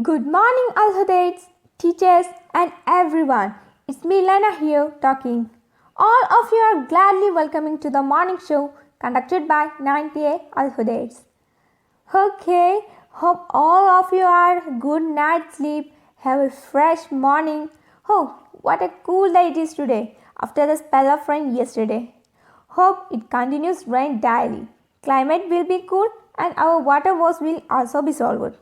Good morning, Alphabets, teachers, and everyone. It's me, Lena, here talking. All of you are gladly welcoming to the morning show conducted by 90A Alphabets. Okay, hope all of you are good night sleep, have a fresh morning. Oh, what a cool day it is today after the spell of rain yesterday. Hope it continues rain daily. Climate will be cool and our water woes will also be solved.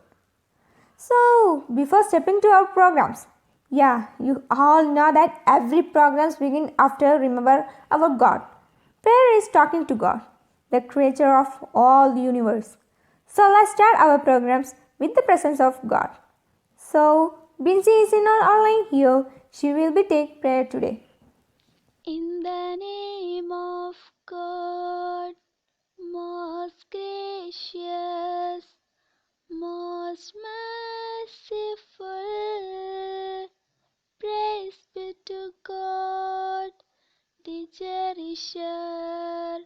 So, before stepping to our programs, you all know that every programs begin after remember our God. Prayer is talking to God, the creator of all the universe. So let's start our programs with the presence of God. So, Binsi is in our online here. She will be take prayer today. In the name of God, most gracious, most merciful, praise be to God, the cherisher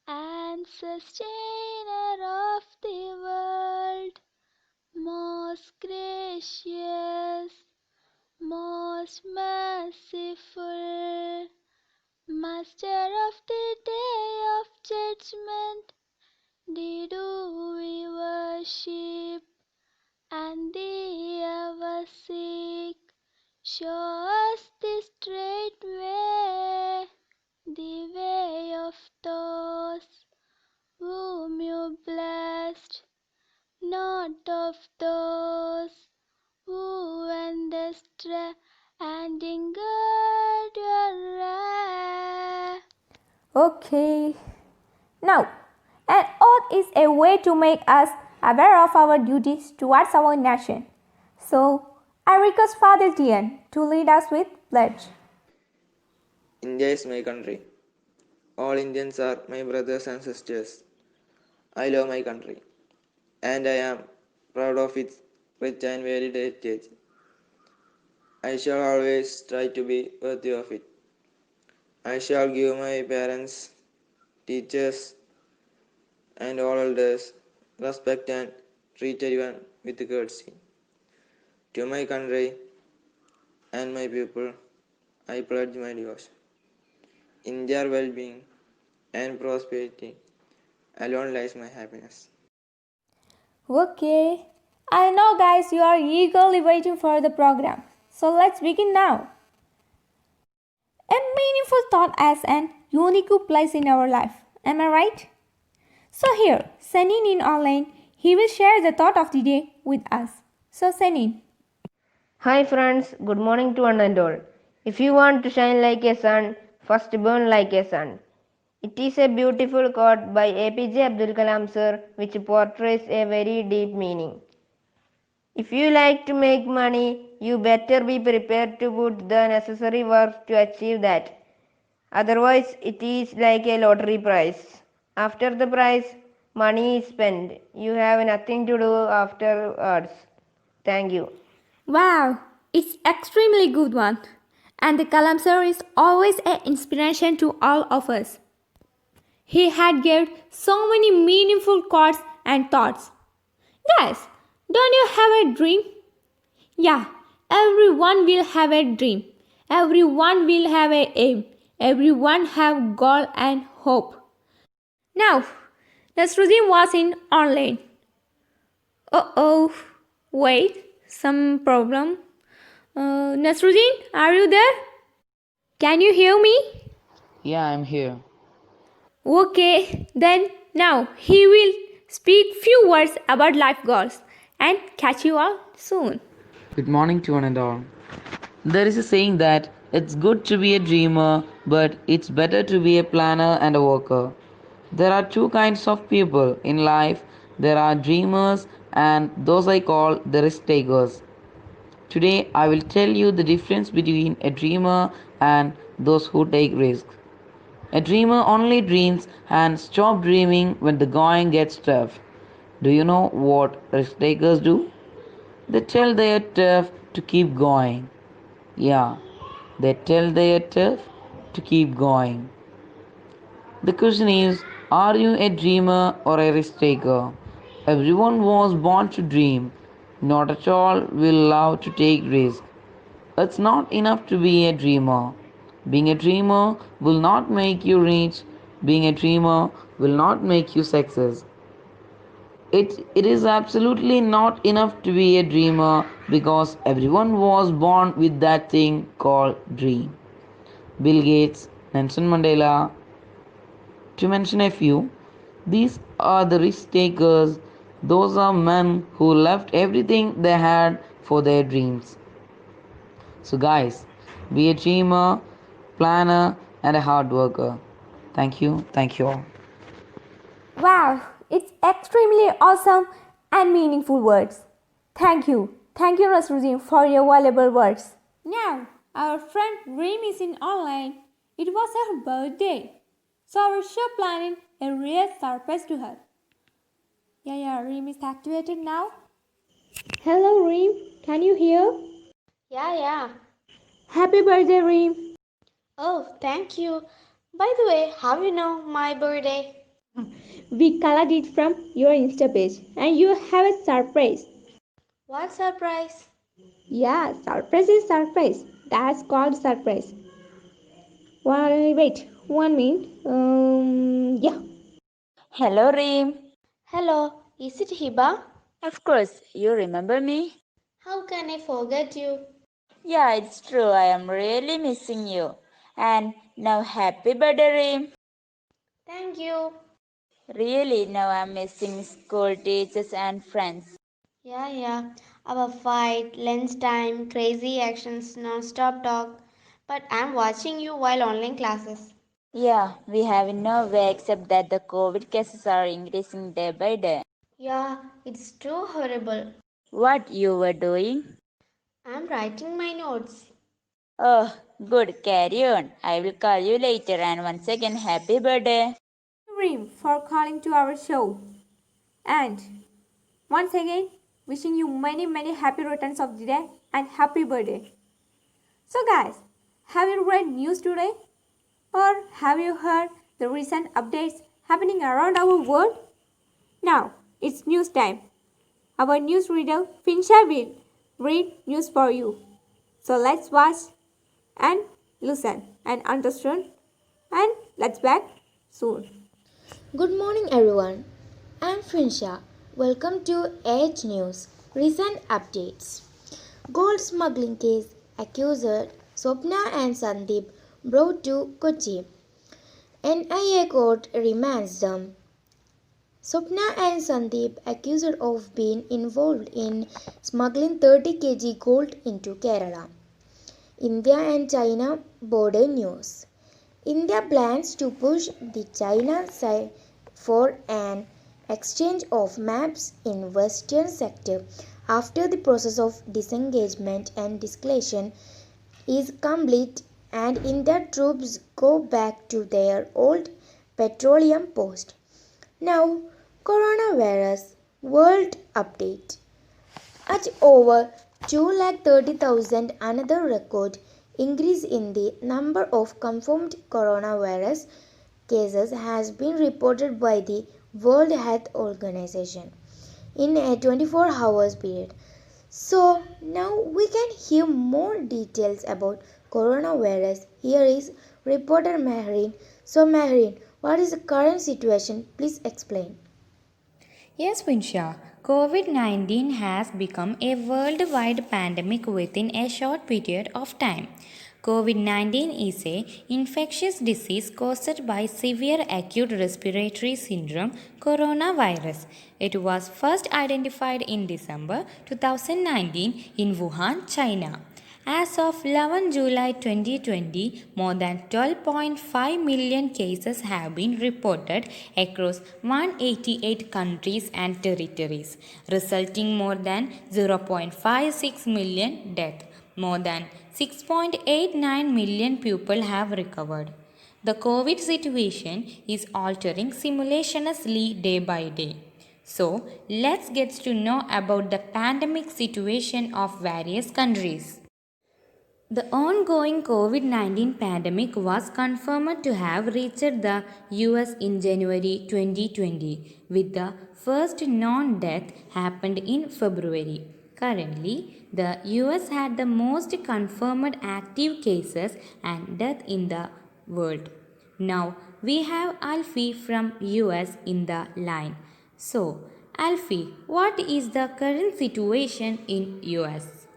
and sustainer of the world, most gracious, most merciful, Master of the day of judgment, thee do we worship, and thee ever seek. Show us the straight way, the way of those whom you blessed, not of those who went astray and ingurd your wrath. Okay. Now, an oath is a way to make us aware of our duties towards our nation. So, I request Father Tian to lead us with pledge. India is my country. All Indians are my brothers and sisters. I love my country, and I am proud of its rich and varied heritage. I shall always try to be worthy of it. I shall give my parents, teachers, and all elders respect and treat everyone with courtesy. To my country and my people, I pledge my devotion. In their well-being and prosperity alone lies my happiness. Okay. I know, guys, you are eagerly waiting for the program. So, let's begin now. A meaningful thought as an unique place in our life. Am I right? So, here, Sanin in online, he will share the thought of the day with us. So, Sanin. Hi friends, good morning to one and all. If you want to shine like a sun, first burn like a sun. It is a beautiful quote by APJ Abdul Kalam sir which portrays a very deep meaning. If you like to make money, you better be prepared to put the necessary work to achieve that. Otherwise, it is like a lottery prize. After the prize, money is spent. You have nothing to do afterwards. Thank you. Wow, it's extremely good one. And the Kalam sir is always an inspiration to all of us. He had gave so many meaningful quotes and thoughts. Guys, don't you have a dream? Yeah, everyone will have a dream. Everyone will have a aim. Everyone have goal and hope. Now, Nasruddin was in online. Oh, wait, some problem. Nasruddin, are you there? Can you hear me? Yeah, I'm here. Okay, then now he will speak few words about life goals and catch you all soon. Good morning to one and all. There is a saying that it's good to be a dreamer, but it's better to be a planner and a worker. There are two kinds of people in life. There are dreamers and those I call the risk takers. Today I will tell you the difference between a dreamer and those who take risks. A dreamer only dreams and stop dreaming when the going gets tough. Do you know what risk takers do? They tell their turf to keep going. Yeah, they tell their turf to keep going. The question is, are you a dreamer or a risk taker? Everyone was born to dream. Not at all will love to take risks. It's not enough to be a dreamer. Being a dreamer will not make you rich. Being a dreamer will not make you success. It is absolutely not enough to be a dreamer because everyone was born with that thing called dream. Bill Gates, Nelson Mandela, to mention a few, these are the risk takers. Those are men who left everything they had for their dreams. So, guys, be a dreamer, planner, and a hard worker. Thank you. Thank you all. Wow, it's extremely awesome and meaningful words. Thank you. Thank you, Nasruddin, for your valuable words. Now, our friend Reem is in online. It was her birthday. So our show planning a real surprise to her. Yeah, Reem is activated now. Hello, Reem. Can you hear? Yeah. Happy birthday, Reem. Oh, thank you. By the way, how you know my birthday? We colored it from your Insta page and you have a surprise. What surprise? Yeah, surprise is surprise. That's called surprise. Wait, 1 minute. Yeah. Hello, Reem. Hello, is it Hiba? Of course, you remember me? How can I forget you? Yeah, it's true. I am really missing you. And now, happy birthday, Reem. Thank you. Really, now I'm missing school teachers and friends. Yeah. Our fight, lunch time, crazy actions, non-stop talk. But I'm watching you while online classes. Yeah, we have no way except that the COVID cases are increasing day by day. Yeah, it's too horrible. What you were doing? I'm writing my notes. Oh, good. Carry on. I will call you later. And once again, happy birthday. Reem for calling to our show. And once again, wishing you many happy returns of the day and happy birthday. So guys, have you read news today? Or have you heard the recent updates happening around our world? Now, it's news time. Our newsreader Finsha will read news for you. So let's watch and listen and understand and let's back soon. Good morning, everyone. I'm Frinsha. Welcome to Edge News. Recent updates. Gold smuggling case accuser Swapna and Sandeep brought to Kochi. NIA court remands them. Swapna and Sandeep accused of being involved in smuggling 30 kg gold into Kerala. India and China border news. India plans to push the China side for an exchange of maps in western sector after the process of disengagement and de-escalation is complete and Indian troops go back to their old petroleum post. Now, coronavirus world update. At over 230,000, another record increase in the number of confirmed coronavirus cases has been reported by the World Health Organization in a 24 hours period. So now we can hear more details about coronavirus. Here is reporter Mehreen. So Mehreen, what is the current situation? Please explain. Yes, Vinsha. COVID 19 has become a worldwide pandemic within a short period of time. COVID 19 is a infectious disease caused by severe acute respiratory syndrome coronavirus. It was first identified in December 2019 in Wuhan, China. As of 11 July 2020, more than 12.5 million cases have been reported across 188 countries and territories, resulting more than 0.56 million deaths. More than 6.89 million people have recovered. The COVID situation is altering simultaneously day by day. So, let's get to know about the pandemic situation of various countries. The ongoing COVID 19 pandemic was confirmed to have reached the US in January 2020, with the first known death happened in February. Currently, the US had the most confirmed active cases and death in the world. Now we have Alfie from US in the line. So, Alfie, what is the current situation in US?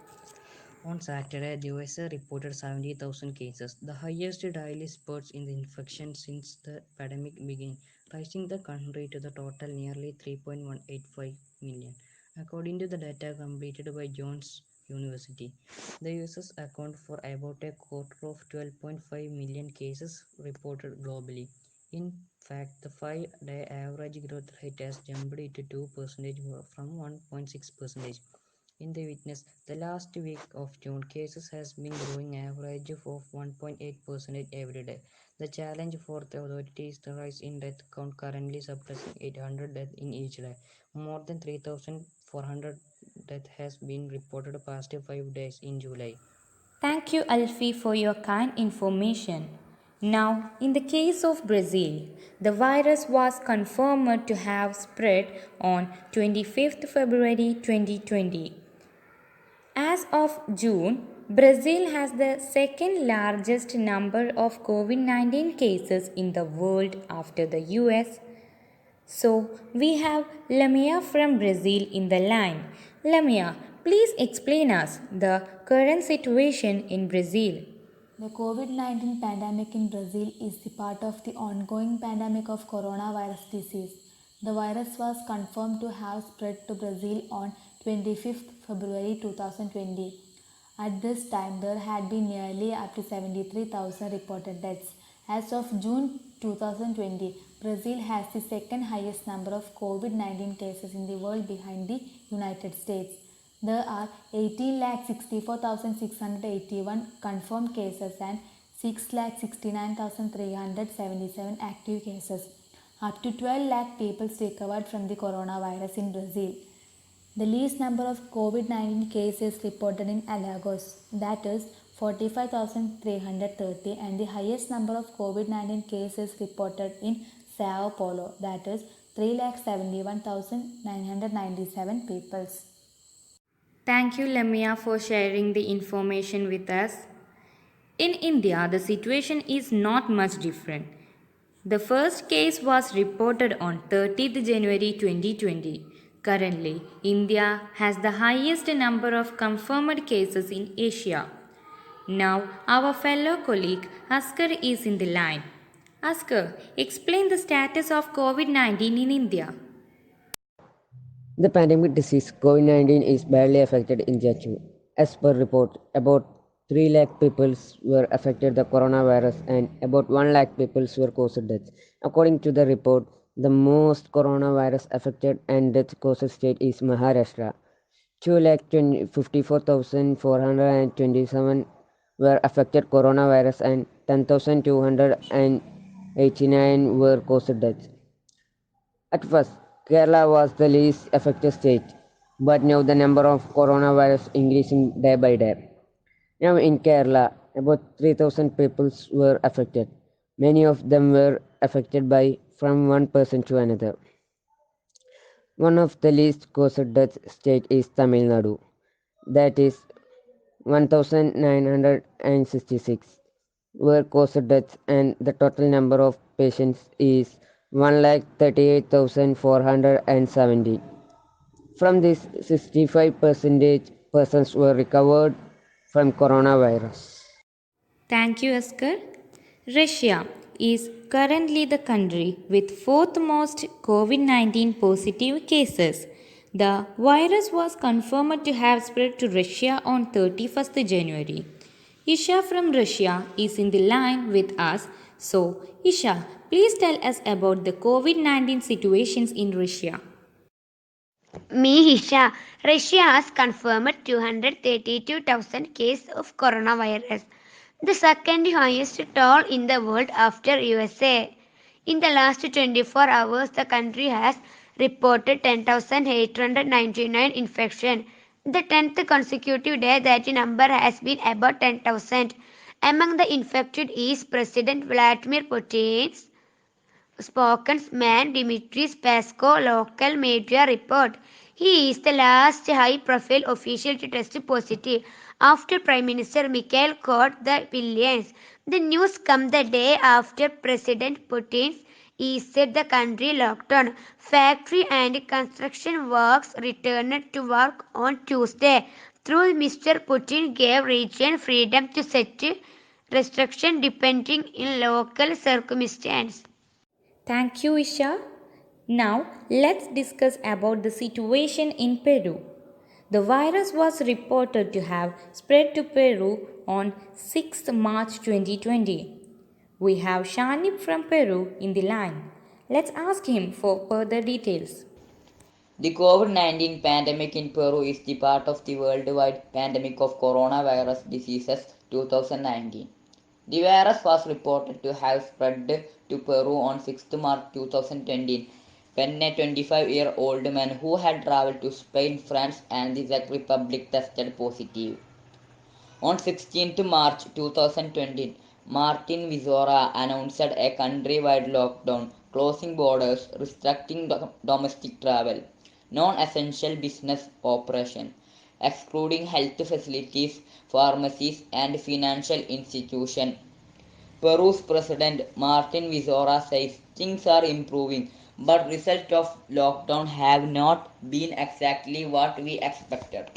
On Saturday, the USA reported 70,000 cases, the highest daily spurts in the infection since the pandemic began, raising the country to the total nearly 3.185 million. According to the data completed by Johns University, the US's account for about a quarter of 12.5 million cases reported globally. In fact, the 5-day average growth rate has jumped to 2% from 1.6%. In the witness, the last week of June, cases has been growing average of 1.8% every day. The challenge for the authorities is the rise in death count, currently suppressing 800 deaths in each day. More than 3,400 deaths has been reported past 5 days in July. Thank you, Alfie, for your kind information. Now, in the case of Brazil, the virus was confirmed to have spread on 25th February 2020. As of June, Brazil has the second largest number of COVID 19 cases in the world after the US. So, we have Lamia from Brazil in the line. Lamia, please explain us the current situation in Brazil. The COVID 19 pandemic in Brazil is the part of the ongoing pandemic of coronavirus disease. The virus was confirmed to have spread to Brazil on 25th February 2020. At this time, there had been nearly up to 73,000 reported deaths. As of June 2020, Brazil has the second highest number of COVID 19 cases in the world behind the United States. There are 18,64,681 confirmed cases and 6,69,377 active cases. Up to 12 lakh people recovered from the coronavirus in Brazil. The least number of COVID-19 cases reported in Alagoas, that is 45,330, and the highest number of COVID-19 cases reported in Sao Paulo, that is 3,71,997 people. Thank you, Lamia, for sharing the information with us. In India, the situation is not much different. The first case was reported on 30th January 2020. Currently, India has the highest number of confirmed cases in Asia. Now, our fellow colleague Askar is in the line. Askar, explain the status of COVID 19 in India. The pandemic disease COVID-19 is badly affected in Jachu. As per report, about 3 lakh people were affected the coronavirus and about 1 lakh people were caused deaths. According to the report, the most coronavirus affected and death caused state is Maharashtra. 2,54,427 were affected coronavirus and 10,289 were caused deaths. At first, Kerala was the least affected state, but now the number of coronavirus increasing day by day. Now in Kerala, about 3,000 people were affected. Many of them were affected by from one person to another. One of the least caused death state is Tamil Nadu, that is 1,966 were caused deaths and the total number of patients is 1,38,470. From this, 65% persons were recovered from coronavirus. Thank you, Askar. Russia is currently the country with fourth most COVID 19 positive cases. The virus was confirmed to have spread to Russia on 31st January. Isha from Russia is in the line with us. So, Isha, please tell us about the COVID 19 situations in Russia. Isha. Russia has confirmed 232,000 cases of coronavirus, the second highest toll in the world after USA. In the last 24 hours, the country has reported 10,899 infections, the 10th consecutive day that number has been above 10,000. Among the infected is President Vladimir Putin's spokesman Dmitry Peskov, local media report. He is the last high-profile official to test positive after Prime Minister Mikhail caught the billions. The news comes the day after President Putin eased the country lockdown. Factory and construction works returned to work on Tuesday. Through Mr. Putin gave region freedom to set restriction depending in local circumstances. Thank you, Isha. Now, let's discuss about the situation in Peru. The virus was reported to have spread to Peru on 6th March 2020. We have Shanip from Peru in the line. Let's ask him for further details. The COVID-19 pandemic in Peru is the part of the worldwide pandemic of coronavirus diseases 2019. The virus was reported to have spread to Peru on 6th March 2020 when a 25-year-old man who had traveled to Spain, France and the Czech Republic tested positive. On 16th March 2020, Martin Vizora announced a countrywide lockdown, closing borders, restricting domestic travel, non-essential business operation, excluding health facilities, pharmacies and financial institutions. Peru's President Martin Vizora says things are improving, but results of lockdown have not been exactly what we expected.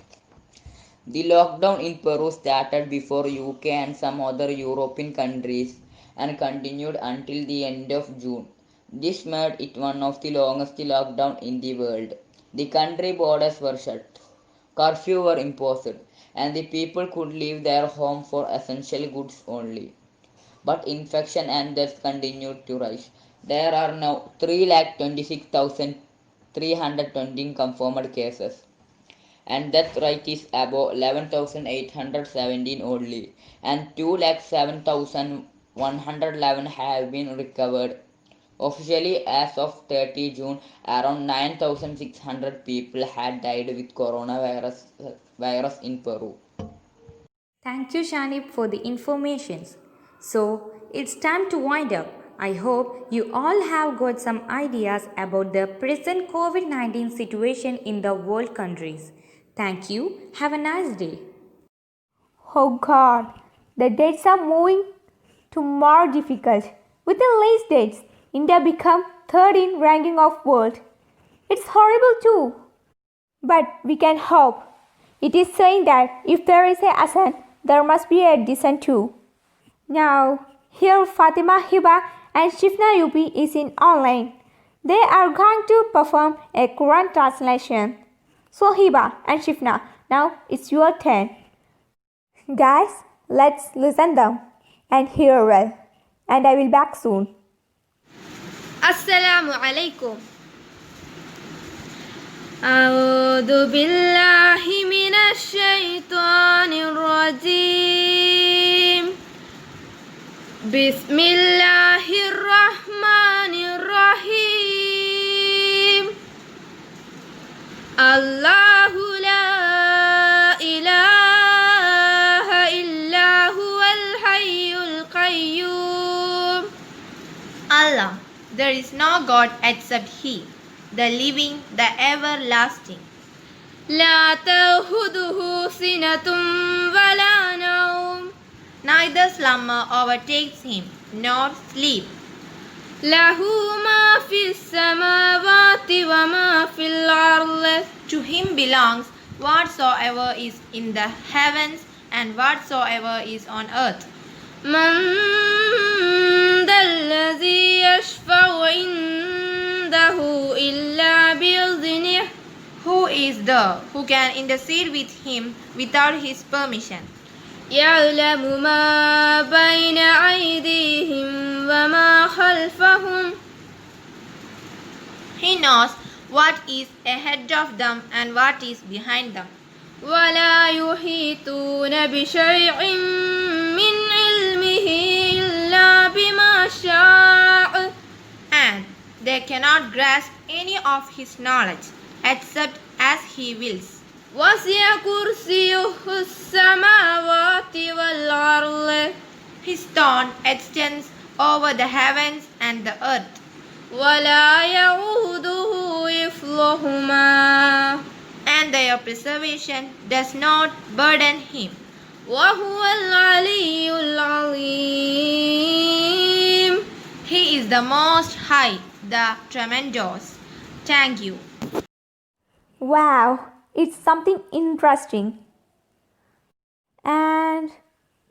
The lockdown in Peru started before UK and some other European countries and continued until the end of June. This made it one of the longest lockdowns in the world. The country borders were shut, curfew were imposed, and the people could leave their home for essential goods only. But infection and deaths continued to rise. There are now 326,320 confirmed cases and death rate is above 11,817 only, and 207,111 have been recovered. Officially, as of 30 June, around 9,600 people had died with coronavirus in Peru. Thank you, Shanip, for the informations. So, it's time to wind up. I hope you all have got some ideas about the present COVID 19 situation in the world countries. Thank you. Have a nice day. Oh God, the dates are moving to more difficult. Within these dates, India become third in ranking of world. It's horrible too. But we can hope. It is saying that if there is a ascent, there must be a descent too. Now, here Fatima Hiba and Shifna UP is in online. They are going to perform a Quran translation. So Hiba and Shifna, now it's your turn. Guys, let's listen them and hear well. And I will back soon. Assalamu alaikum. أعوذ بالله من الشيطان الرجيم بسم الله الرحمن الرحيم الله لا إله إلا هو الحي القيوم Allah, there is no God except He, the living, the everlasting. لا تأخذه سنة ولا نوم. Neither slumber overtakes him, nor sleep. له ما في السماوات وما في الأرض. To him belongs whatsoever is in the heavens and whatsoever is on earth. من ذا الذي يشفع عنده إلا بإذنه. Who is the who can intercede with him without his permission? يعلم ما بين أيديهم وما خلفهم. He knows what is ahead of them and what is behind them. ولا يحيطون بشيء من علمه إلا بما شاء. And they cannot grasp any of his knowledge except as he wills. وَسِعَ كُرْسِيُّهُ السَّمَاوَاتِ وَالْأَرْضِ. His throne extends over the heavens and the earth. وَلَا يَئُودُهُ حِفْظُهُمَا. حفظهما, and their preservation does not burden him. وهو العلي العظيم. He is the Most High, the Tremendous. Thank you. Wow, it's something interesting. And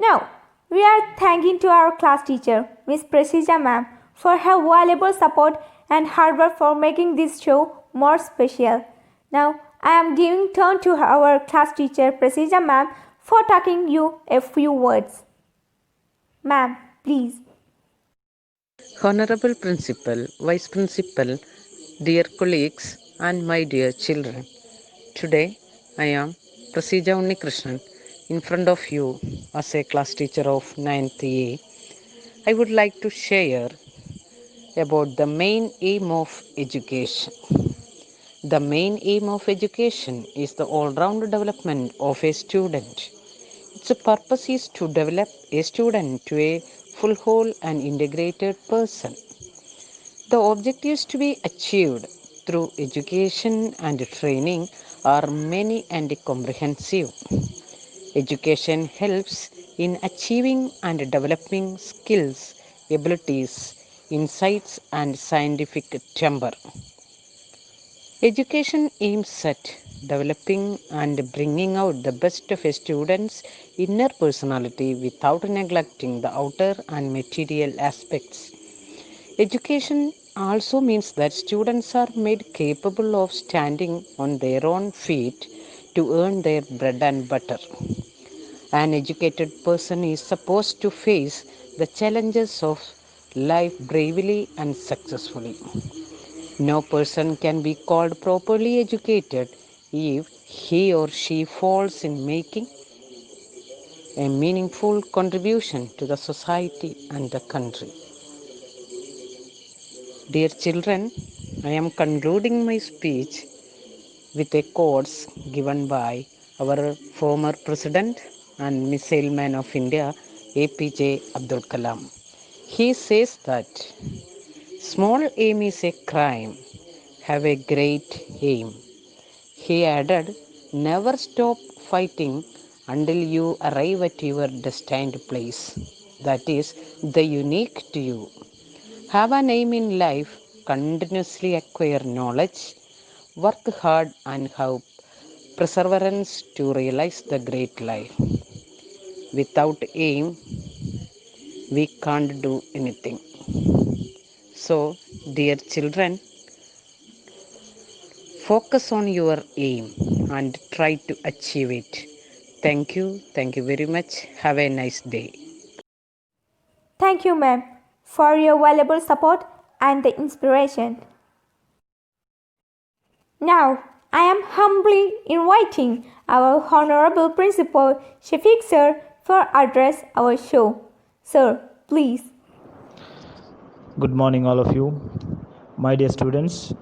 now we are thanking to our class teacher, Miss Precisa ma'am, for her valuable support and hard work for making this show more special. Now I am giving turn to our class teacher, Precisa ma'am, for talking you a few words. Ma'am, please. Honorable Principal, Vice Principal, dear colleagues, and my dear children, today I am Prasija Unnikrishnan in front of you as a class teacher of 9th A. I would like to share about the main aim of education. The main aim of education is the all-round development of a student. Its purpose is to develop a student to a full, whole, and integrated person. The objectives to be achieved through education and training are many and comprehensive. Education helps in achieving and developing skills, abilities, insights, and scientific temper. Education aims at developing and bringing out the best of a student's inner personality without neglecting the outer and material aspects. Education also means that students are made capable of standing on their own feet to earn their bread and butter. An educated person is supposed to face the challenges of life bravely and successfully. No person can be called properly educated if he or she fails in making a meaningful contribution to the society and the country. Dear children, I am concluding my speech with a quote given by our former President and Missile Man of India, APJ Abdul Kalam. He says that small aim is a crime, have a great aim. He added, never stop fighting until you arrive at your destined place. That is the unique to you. Have an aim in life, continuously acquire knowledge, work hard, and have perseverance to realize the great life. Without aim, we can't do anything. So, dear children, focus on your aim and try to achieve it. Thank you. Thank you very much. Have a nice day. Thank you, ma'am, for your valuable support and the inspiration. Now, I am humbly inviting our Honorable Principal Shafiq Sir for address our show. Sir, please. Good morning, all of you. My dear students,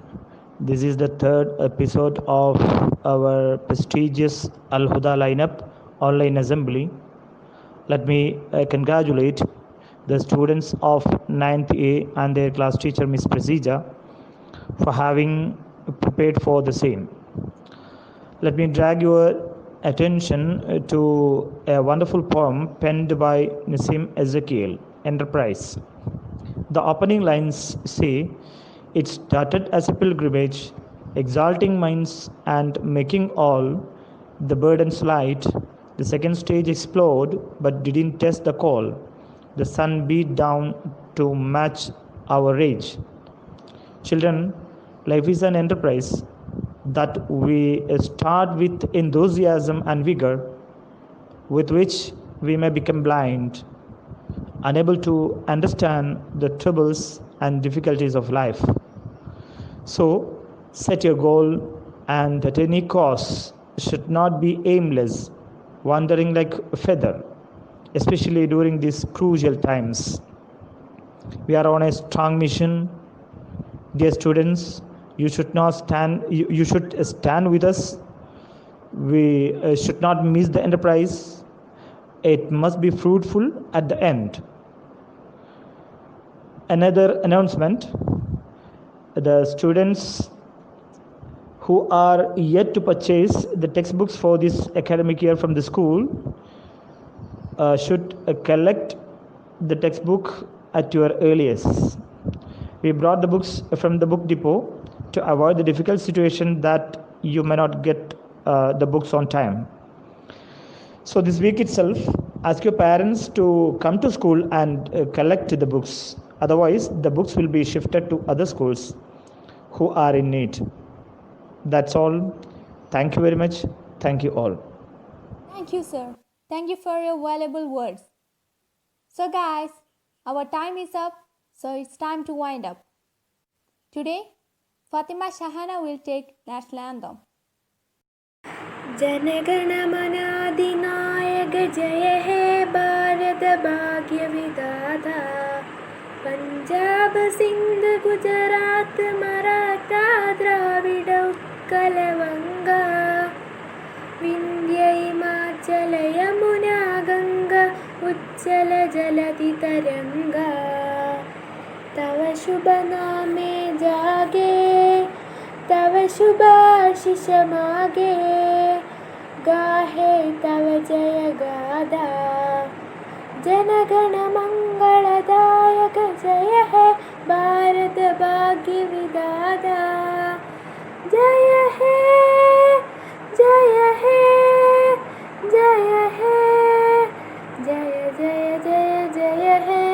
this is the third episode of our prestigious Al Huda lineup online assembly. Let me congratulate the students of 9th A and their class teacher, Miss Presija, for having prepared for the same. Let me drag your attention to a wonderful poem penned by Nassim Ezekiel, Enterprise. The opening lines say, it started as a pilgrimage, exalting minds and making all the burdens light. The second stage explored but didn't test the call. The sun beat down to match our rage. Children, life is an enterprise that we start with enthusiasm and vigor, with which we may become blind, unable to understand the troubles and difficulties of life. So, set your goal, and at any cost should not be aimless, wandering like a feather, especially during these crucial times. We are on a strong mission. Dear students, you should stand with us. We should not miss the enterprise. It must be fruitful at the end. Another announcement, the students who are yet to purchase the textbooks for this academic year from the school should collect the textbook at your earliest. We brought the books from the book depot to avoid the difficult situation that you may not get the books on time. So this week itself, ask your parents to come to school and collect the books. Otherwise, the books will be shifted to other schools who are in need. That's all. Thank you very much. Thank you all. Thank you, sir. Thank you for your valuable words. So, guys, our time is up, so it's time to wind up. Today, Fatima Shahana will take National Anthem. जनगणमनाधिनायक जय हे भारत भाग्य विधाता पंजाब सिंध गुजरात मराठा द्राविड उत्कल वंगा विंध्य हिमाचल यमुना गंगा उज्जल जलधि तरंगा तव शुभ नामे जागे तव शुभ आशीष मागे गाहे तव जय गादा जनगण मंगलदायक जय है भारत भाग्य विधाता जय है जय है जय है जय जय जय जय है.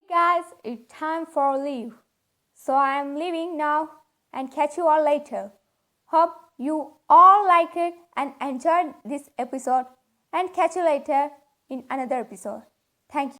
Guys, it's time for leave. So I am leaving now and catch you all later. Hope you all like it and enjoyed this episode and catch you later in another episode. Thank you.